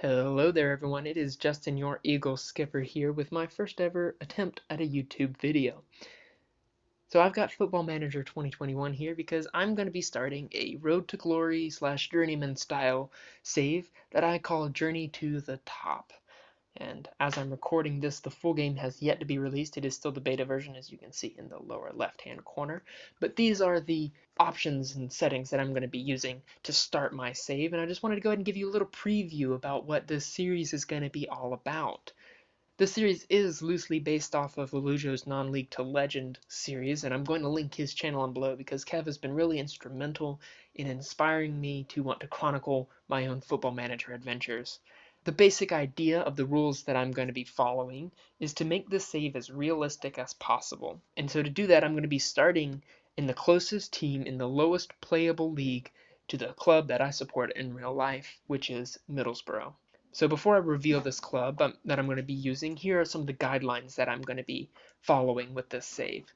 Hello there everyone, it is Justin, your Eagle Skipper here with my first ever attempt at a YouTube video. So I've got Football Manager 2021 here because I'm going to be starting a Road to Glory / Journeyman style save that I call Journey to the Top. And as I'm recording this, the full game has yet to be released. It is still the beta version, as you can see in the lower left-hand corner. But these are the options and settings that I'm going to be using to start my save. And I just wanted to go ahead and give you a little preview about what this series is going to be all about. This series is loosely based off of Lelujo's Non-League to Legend series, and I'm going to link his channel on below because Kev has been really instrumental in inspiring me to want to chronicle my own Football Manager adventures. The basic idea of the rules that I'm going to be following is to make this save as realistic as possible. And so to do that, I'm going to be starting in the closest team in the lowest playable league to the club that I support in real life, which is Middlesbrough. So before I reveal this club that I'm going to be using, here are some of the guidelines that I'm going to be following with this save.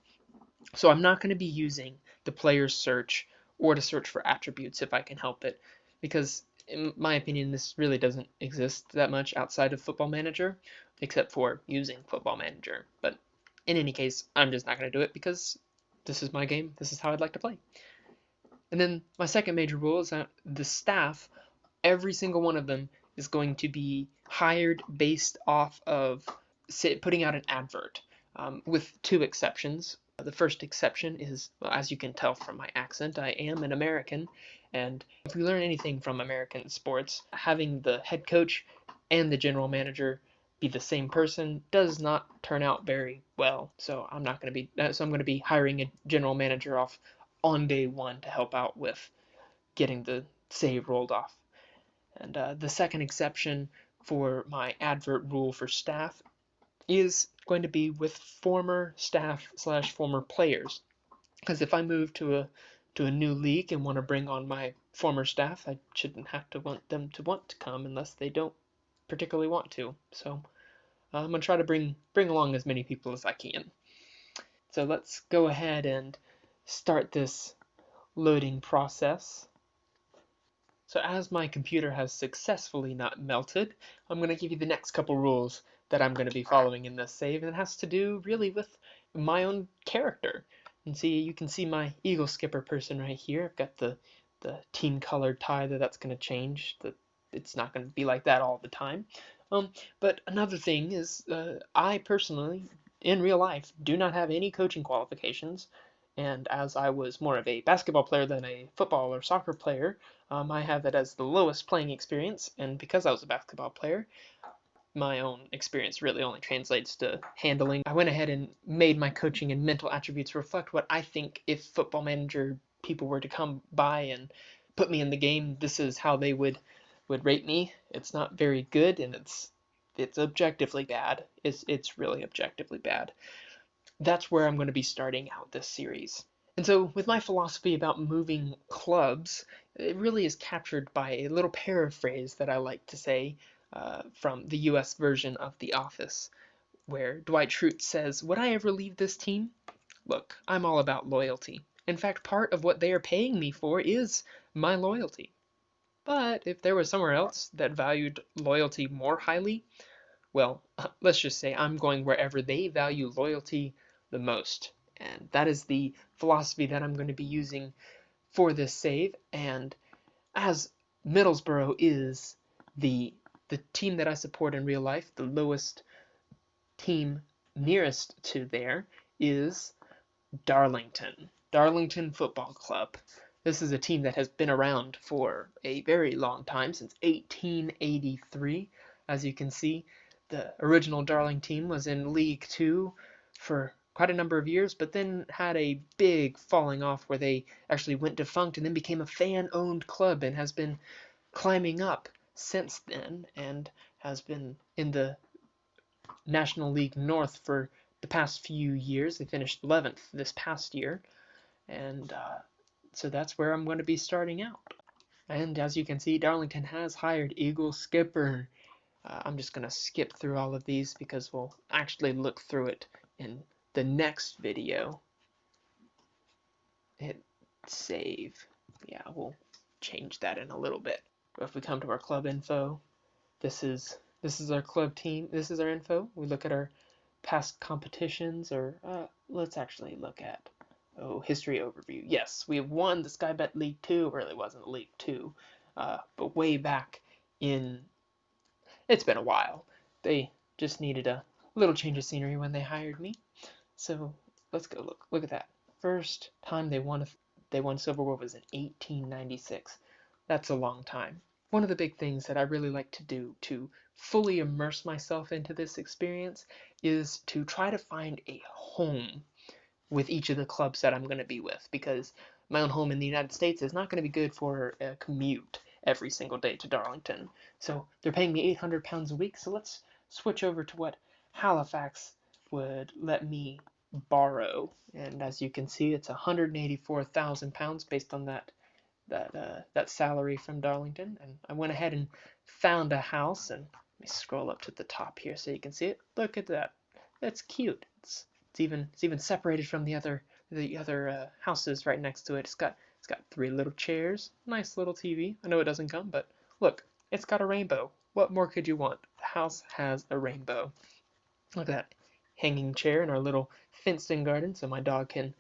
So I'm not going to be using the player's search or to search for attributes if I can help it, because in my opinion this really doesn't exist that much outside of Football Manager, except for using Football Manager. But in any case, I'm just not going to do it because this is my game, this is how I'd like to play. And then my second major rule is that the staff, every single one of them, is going to be hired based off of putting out an advert, with two exceptions. The first exception is, well, as you can tell from my accent, I am an American, and if we learn anything from American sports, having the head coach and the general manager be the same person does not turn out very well. So I'm going to be hiring a general manager off on day one to help out with getting the save rolled off. And the second exception for my advert rule for staff is going to be with former staff / former players. Because if I move to a new league and want to bring on my former staff, I shouldn't have to want them to want to come unless they don't particularly want to. So I'm going to try to bring along as many people as I can. So let's go ahead and start this loading process. So as my computer has successfully not melted, I'm going to give you the next couple rules that I'm going to be following in this save, and it has to do really with my own character. And you can see my Eagle Skipper person right here. I've got the team colored tie that's going to change. It's not going to be like that all the time. But another thing is, I personally, in real life, do not have any coaching qualifications. And as I was more of a basketball player than a football or soccer player, I have that as the lowest playing experience, and because I was a basketball player, my own experience really only translates to handling. I went ahead and made my coaching and mental attributes reflect what I think if Football Manager people were to come by and put me in the game, this is how they would rate me. It's not very good, and it's objectively bad. It's really objectively bad. That's where I'm going to be starting out this series. And so with my philosophy about moving clubs, it really is captured by a little paraphrase that I like to say from the US version of The Office, where Dwight Schrute says, "Would I ever leave this team? Look, I'm all about loyalty. In fact, part of what they are paying me for is my loyalty. But if there was somewhere else that valued loyalty more highly, well, let's just say I'm going wherever they value loyalty the most." And that is the philosophy that I'm going to be using for this save. And as Middlesbrough is the team that I support in real life, the lowest team nearest to there is Darlington Football Club. This is a team that has been around for a very long time, since 1883. As you can see, the original Darling team was in League Two for quite a number of years, but then had a big falling off where they actually went defunct and then became a fan-owned club and has been climbing up since then and has been in the National League North for the past few years. They finished 11th this past year, and so that's where I'm going to be starting out. And as you can see, Darlington has hired Eagle Skipper. I'm just going to skip through all of these because we'll actually look through it in the next video. Hit save. Yeah, we'll change that in a little bit. If we come to our club info, This is our club team. This is our info. We look at our past competitions, or let's actually look at history overview. Yes, we have won the Sky Bet League 2. It really wasn't League 2, but way back in. It's been a while. They just needed a little change of scenery when they hired me. So let's go look. Look at that. First time they won silverware was in 1896. That's a long time. One of the big things that I really like to do to fully immerse myself into this experience is to try to find a home with each of the clubs that I'm going to be with, because my own home in the United States is not going to be good for a commute every single day to Darlington. So they're paying me £800 a week, so let's switch over to what Halifax would let me borrow. And as you can see, it's £184,000 based on that salary from Darlington. And I went ahead and found a house, and let me scroll up to the top here so you can see it. Look at that. That's cute. It's even separated from the other houses right next to it. It's got 3 little chairs, nice little TV. I know it doesn't come, but look, it's got a rainbow. What more could you want? The house has a rainbow. Look at that hanging chair in our little fenced-in garden, so my dog can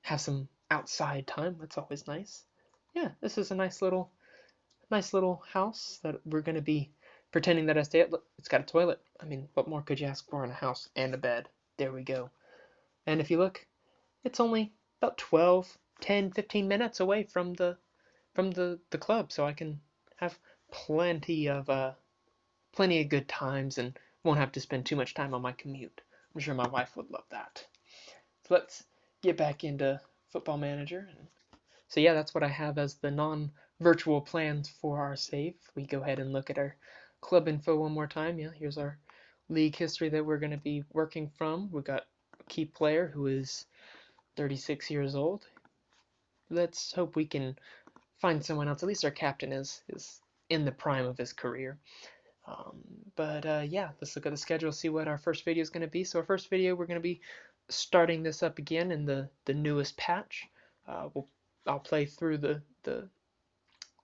have some outside time. That's always nice. Yeah, this is a nice little house that we're gonna be pretending that I stay at. Look, it's got a toilet. I mean, what more could you ask for in a house? And a bed. There we go. And if you look, it's only about 12, 10, 15 minutes away from the club, so I can have plenty of good times and won't have to spend too much time on my commute. I'm sure my wife would love that. So let's get back into Football Manager. So yeah, that's what I have as the non-virtual plans for our save. We go ahead and look at our club info one more time. Yeah, here's our league history that we're going to be working from. We got a key player who is 36 years old. Let's hope we can find someone else. At least our captain is in the prime of his career. Yeah, let's look at the schedule, see what our first video is going to be. So our first video, we're going to be starting this up again in the newest patch. I'll play through the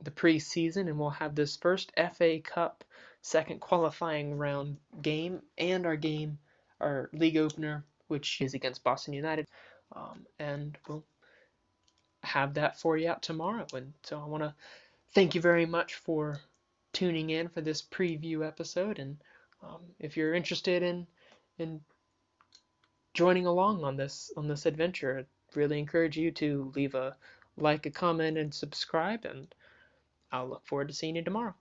preseason, and we'll have this first FA Cup second qualifying round game and our league opener, which is against Boston United, and we'll have that for you out tomorrow. And so I want to thank you very much for tuning in for this preview episode, and if you're interested in joining along on this adventure, I'd really encourage you to leave a like, a comment, and subscribe, and I'll look forward to seeing you tomorrow.